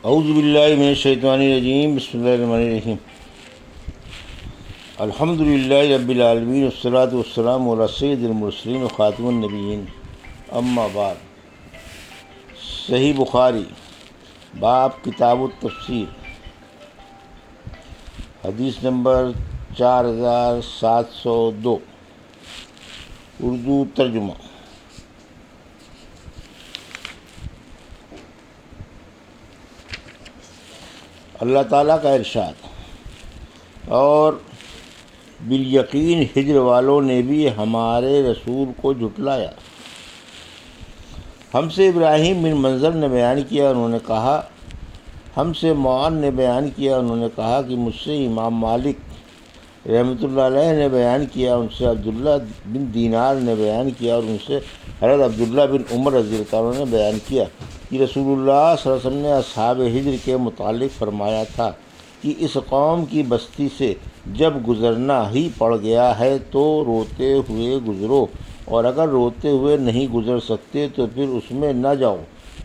اعوذ باللہ من الشیطان الرجیم، بسم اللہ الرحمن الرحیم۔ الحمد للہ رب العالمین، والصلاۃ والسلام علی سید المرسلین وخاتم النبیین، اما بعد۔ صحیح بخاری باب کتاب التفسیر، حدیث نمبر 4702، اردو ترجمہ۔ اللہ تعالیٰ کا ارشاد، اور بالیقین ہجر والوں نے بھی ہمارے رسول کو جھٹلایا۔ ہم سے ابراہیم بن منظر نے بیان کیا، انہوں نے کہا، ہم سے معان نے بیان کیا، انہوں نے کہا کہ مجھ سے امام مالک رحمۃ اللہ علیہ نے بیان کیا، ان سے عبداللہ بن دینار نے بیان کیا، اور ان سے حضرت عبداللہ بن عمر رضی اللہ عنہ نے بیان کیا کہ رسول اللہ صلی اللہ علیہ وسلم نے اصحاب ہجر کے متعلق فرمایا تھا کہ اس قوم کی بستی سے جب گزرنا ہی پڑ گیا ہے تو روتے ہوئے گزرو، اور اگر روتے ہوئے نہیں گزر سکتے تو پھر اس میں نہ جاؤ،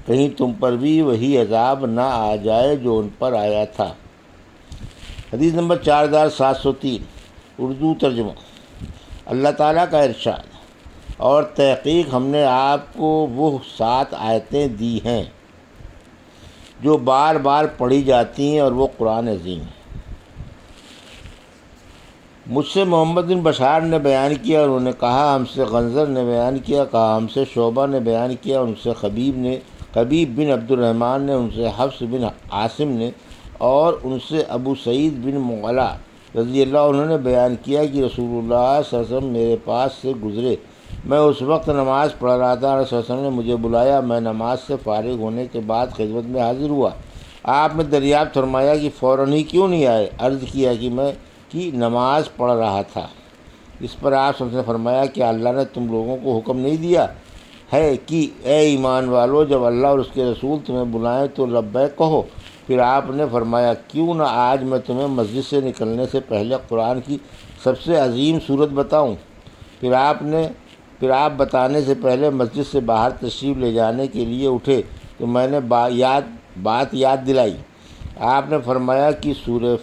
کہیں تم پر بھی وہی عذاب نہ آ جائے جو ان پر آیا تھا۔ حدیث نمبر 4703، اردو ترجمہ۔ اللہ تعالیٰ کا ارشاد، اور تحقیق ہم نے آپ کو وہ 7 آیتیں دی ہیں جو بار بار پڑھی جاتی ہیں، اور وہ قرآن عظیم ہے۔ مجھ سے محمد بن بشار نے بیان کیا، انہوں نے کہا، ہم سے غنزر نے بیان کیا، کہا ہم سے شعبہ نے بیان کیا، ان سے خبیب بن عبد الرحمن نے، ان سے حفص بن عاصم نے، اور ان سے ابو سعید بن معلا رضی اللہ عنہ نے بیان کیا کہ رسول اللہ صلی اللہ علیہ وسلم میرے پاس سے گزرے، میں اس وقت نماز پڑھ رہا تھا، رسول اللہ صلی اللہ علیہ وسلم نے مجھے بلایا، میں نماز سے فارغ ہونے کے بعد خدمت میں حاضر ہوا، آپ نے دریافت فرمایا کہ فوراً ہی کیوں نہیں آئے؟ عرض کیا کہ میں نماز پڑھ رہا تھا۔ اس پر آپ صلی اللہ علیہ وسلم نے فرمایا کہ اللہ نے تم لوگوں کو حکم نہیں دیا ہے کہ اے ایمان والو، جب اللہ اور اس کے رسول تمہیں بلائیں تو لبیک کہو؟ پھر آپ نے فرمایا، کیوں نہ آج میں تمہیں مسجد سے نکلنے سے پہلے قرآن کی سب سے عظیم صورت بتاؤں؟ پھر آپ بتانے سے پہلے مسجد سے باہر تشریف لے جانے کے لیے اٹھے تو میں نے بات یاد دلائی۔ آپ نے فرمایا کہ سورہ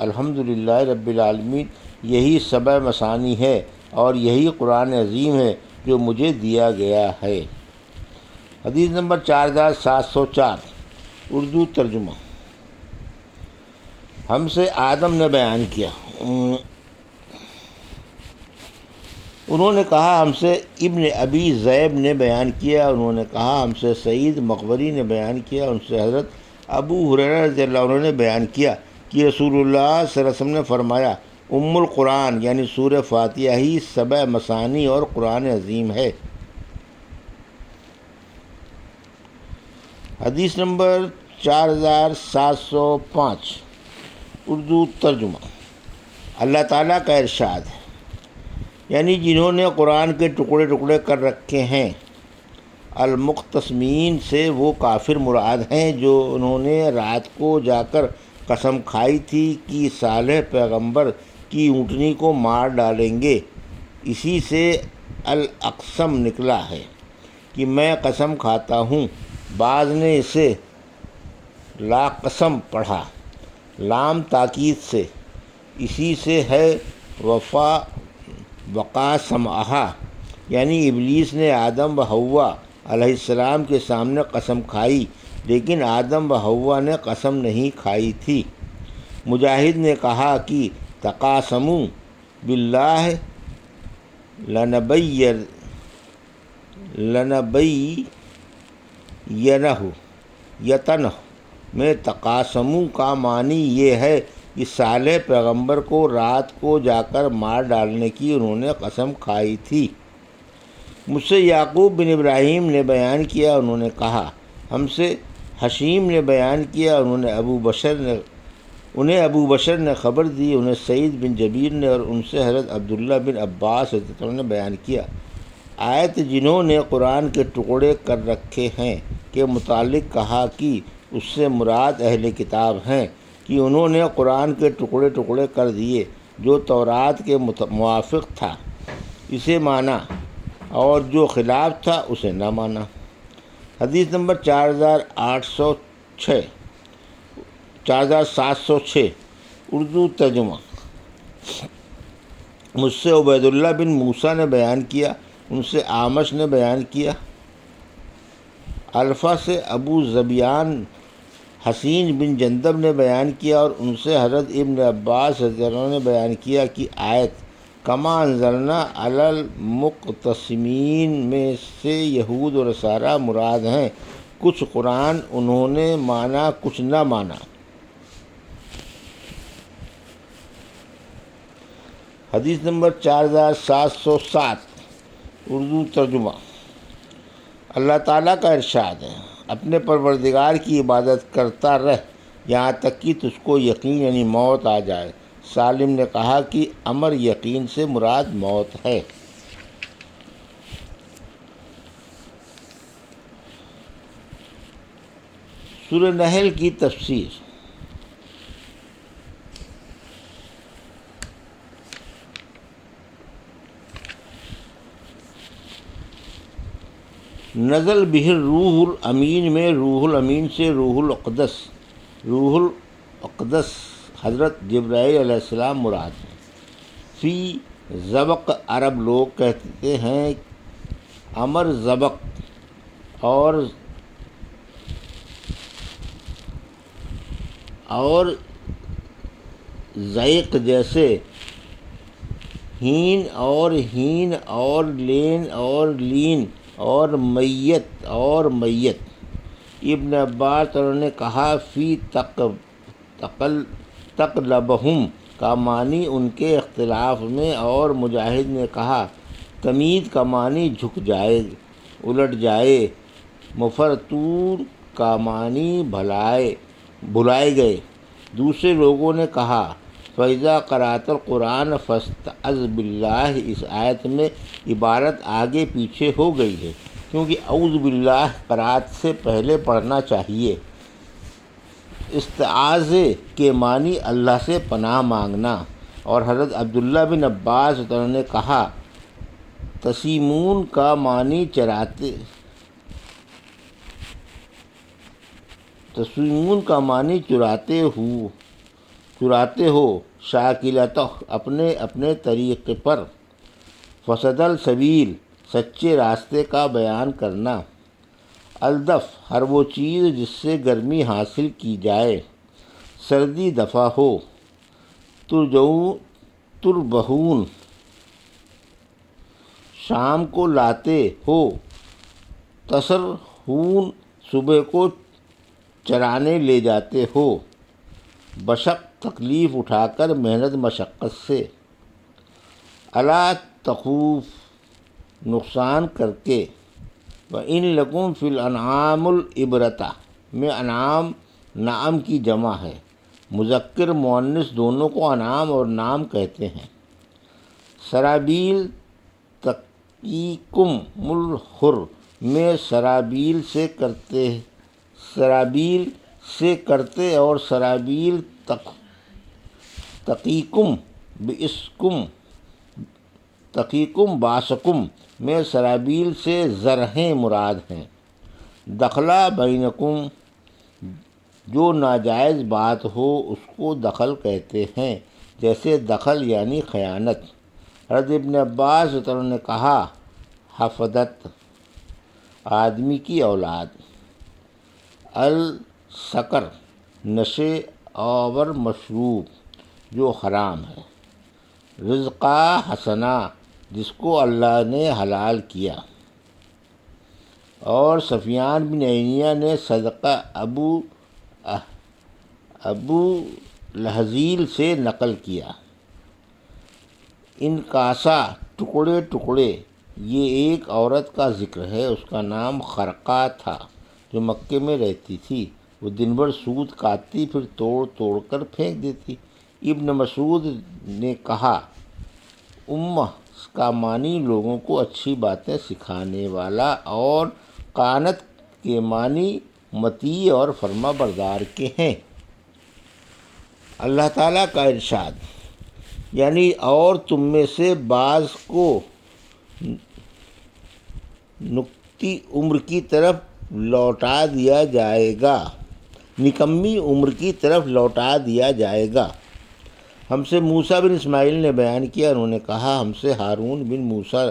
الحمدللہ رب العالمین یہی 7 مثانی ہے، اور یہی قرآن عظیم ہے جو مجھے دیا گیا ہے۔ حدیث نمبر 4704، اردو ترجمہ۔ ہم سے آدم نے بیان کیا، انہوں نے کہا، ہم سے ابن ابی ذئب نے بیان کیا، انہوں نے کہا، ہم سے سعید مقبری نے بیان کیا، ان سے حضرت ابو ہریرہ رضی اللہ عنہ نے بیان کیا کہ رسول اللہ صلی اللہ علیہ وسلم نے فرمایا، القرآن یعنی سورہ فاتحہ ہی 7 مثانی اور قرآن عظیم ہے۔ حدیث نمبر 4705، اردو ترجمہ۔ اللہ تعالیٰ کا ارشاد، یعنی جنہوں نے قرآن کے ٹکڑے ٹکڑے کر رکھے ہیں، المقتسمین سے وہ کافر مراد ہیں جو انہوں نے رات کو جا کر قسم کھائی تھی کہ صالح پیغمبر کی اونٹنی کو مار ڈالیں گے، اسی سے الاقسم نکلا ہے کہ میں قسم کھاتا ہوں۔ بعض نے اسے لا قسم پڑھا، لام تاکید سے، اسی سے ہے وقاسمہا، یعنی ابلیس نے آدم و حوا علیہ السلام کے سامنے قسم کھائی، لیکن آدم و حوا نے قسم نہیں کھائی تھی۔ مجاہد نے کہا کہ تقاسموا باللہ یتنہ میں تقاسموا کا معنی یہ ہے کہ صالح پیغمبر کو رات کو جا کر مار ڈالنے کی انہوں نے قسم کھائی تھی۔ مجھ سے یعقوب بن ابراہیم نے بیان کیا، انہوں نے کہا، ہم سے حشیم نے بیان کیا، انہیں ابو بشر نے خبر دی، انہیں سعید بن جبیر نے، اور ان سے حضرت عبداللہ بن عباس رضی اللہ عنہ نے بیان کیا۔ آیت جنہوں نے قرآن کے ٹکڑے کر رکھے ہیں کے متعلق کہا کہ اس سے مراد اہل کتاب ہیں کہ انہوں نے قرآن کے ٹکڑے ٹکڑے کر دیے جو تورات کے موافق تھا اسے مانا، اور جو خلاف تھا اسے نہ مانا۔ حدیث نمبر 4806، 4706 اردو ترجمہ۔ مجھ سے عبید اللہ بن موسیٰ نے بیان کیا، ان سے اعمش نے بیان کیا، الفا سے ابو ذبیان حسین بن جندب نے بیان کیا، اور ان سے حضرت ابن عباس رضی اللہ عنہ نے بیان کیا کہ آیت کما انزلنا علی المقتسمین میں سے یہود و نصارہ مراد ہیں۔ کچھ قرآن انہوں نے مانا، کچھ نہ مانا۔ حدیث نمبر 4707 اردو ترجمہ۔ اللہ تعالیٰ کا ارشاد ہے، اپنے پروردگار کی عبادت کرتا رہ یہاں تک کہ تجھ کو یقین یعنی موت آ جائے۔ سالم نے کہا کہ امر یقین سے مراد موت ہے۔ سورہ نحل کی تفسیر۔ نزل بہ روح الامین میں روح الامین سے روح القدس حضرت جبرائیل علیہ السلام مراد ہیں۔ فی زبق عرب لوگ کہتے ہیں امر زبق اور ضیق جیسے ہین اور لین اور لین اور میت۔ ابن عباس نے کہا فی تقلبہم کا معنی ان کے اختلاف میں، اور مجاہد نے کہا تمید کا معنی جھک جائے، الٹ جائے، مفرطور کا معنی بھلائے گئے۔ دوسرے لوگوں نے کہا فَإِذَا قَرَأْتَ الْقُرْآنَ فَاسْتَعِذْ بِاللَّهِ۔ اس آیت میں عبارت آگے پیچھے ہو گئی ہے، کیونکہ اعوذ باللہ قرأت سے پہلے پڑھنا چاہیے۔ استعاذہ کے معنی اللہ سے پناہ مانگنا، اور حضرت عبداللہ بن عباس نے کہا تسیمون کا معنی چراتے ہو، شاکلتہ اپنے طریقے پر، فسد السبیل سچے راستے کا بیان کرنا، الدف ہر وہ چیز جس سے گرمی حاصل کی جائے، سردی دفع ہو، تربہون شام کو لاتے ہو، تسرحون صبح کو چرانے لے جاتے ہو، بشق تکلیف اٹھا کر، محنت مشقت سے، الا تخوف نقصان کر کے، وَإِن لَكُمْ فِي الْأَنْعَامِ الْعِبْرَةُ میں انعام نعم کی جمع ہے، مذکر مؤنث دونوں کو انعام اور نعم کہتے ہیں۔ سرابیل تقیکم الحر میں سرابیل سے کرتے اور سرابیل تقیکم باسکم میں سرابیل سے زرہیں مراد ہیں۔ دخلہ بینکم جو ناجائز بات ہو اس کو دخل کہتے ہیں، جیسے دخل یعنی خیانت۔ حضرت ابن عباس نے کہا حفدت آدمی کی اولاد، السکر نشے اور مشروب جو حرام ہے، رزقا حسنا جس کو اللہ نے حلال کیا۔ اور سفیان بن عینیہ نے صدقہ ابو لہذیل سے نقل کیا۔ انکاسا ٹکڑے ٹکڑے، یہ ایک عورت کا ذکر ہے، اس کا نام خرقہ تھا، جو مکے میں رہتی تھی۔ وہ دن بھر سود کاٹتی، پھر توڑ توڑ کر پھینک دیتی۔ ابن مسعود نے کہا امہ کا معنی لوگوں کو اچھی باتیں سکھانے والا، اور قانت کے معنی مطیع اور فرما بردار کے ہیں۔ اللہ تعالیٰ کا ارشاد، یعنی اور تم میں سے بعض کو نقطی عمر کی طرف لوٹا دیا جائے گا، نکمی عمر کی طرف لوٹا دیا جائے گا۔ ہم سے موسیٰ بن اسماعیل نے بیان کیا، انہوں نے کہا ہم سے ہارون بن موسیٰ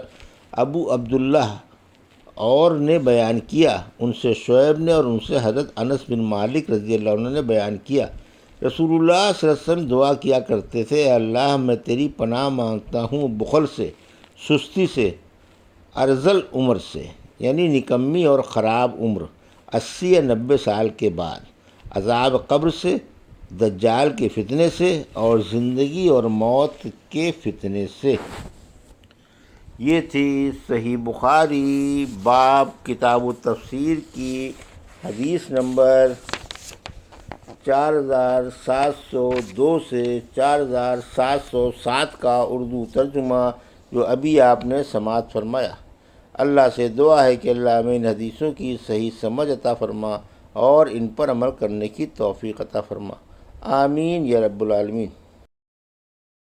ابو عبداللہ اور نے بیان کیا، ان سے شعیب نے اور ان سے حضرت انس بن مالک رضی اللہ عنہ نے بیان کیا، رسول اللہ صلی اللہ علیہ وسلم دعا کیا کرتے تھے، اے اللہ میں تیری پناہ مانگتا ہوں بخل سے، سستی سے، ارذل عمر سے، یعنی نکمی اور خراب عمر 80 یا 90 سال کے بعد، عذاب قبر سے، دجال کے فتنے سے، اور زندگی اور موت کے فتنے سے۔ یہ تھی صحیح بخاری باب کتاب التفسیر کی حدیث نمبر 4702 سے 4707 کا اردو ترجمہ، جو ابھی آپ نے سماعت فرمایا۔ اللہ سے دعا ہے کہ اللہ ہمیں ان حدیثوں کی صحیح سمجھ عطا فرما اور ان پر عمل کرنے کی توفیق عطا فرما، آمین یا رب العالمین۔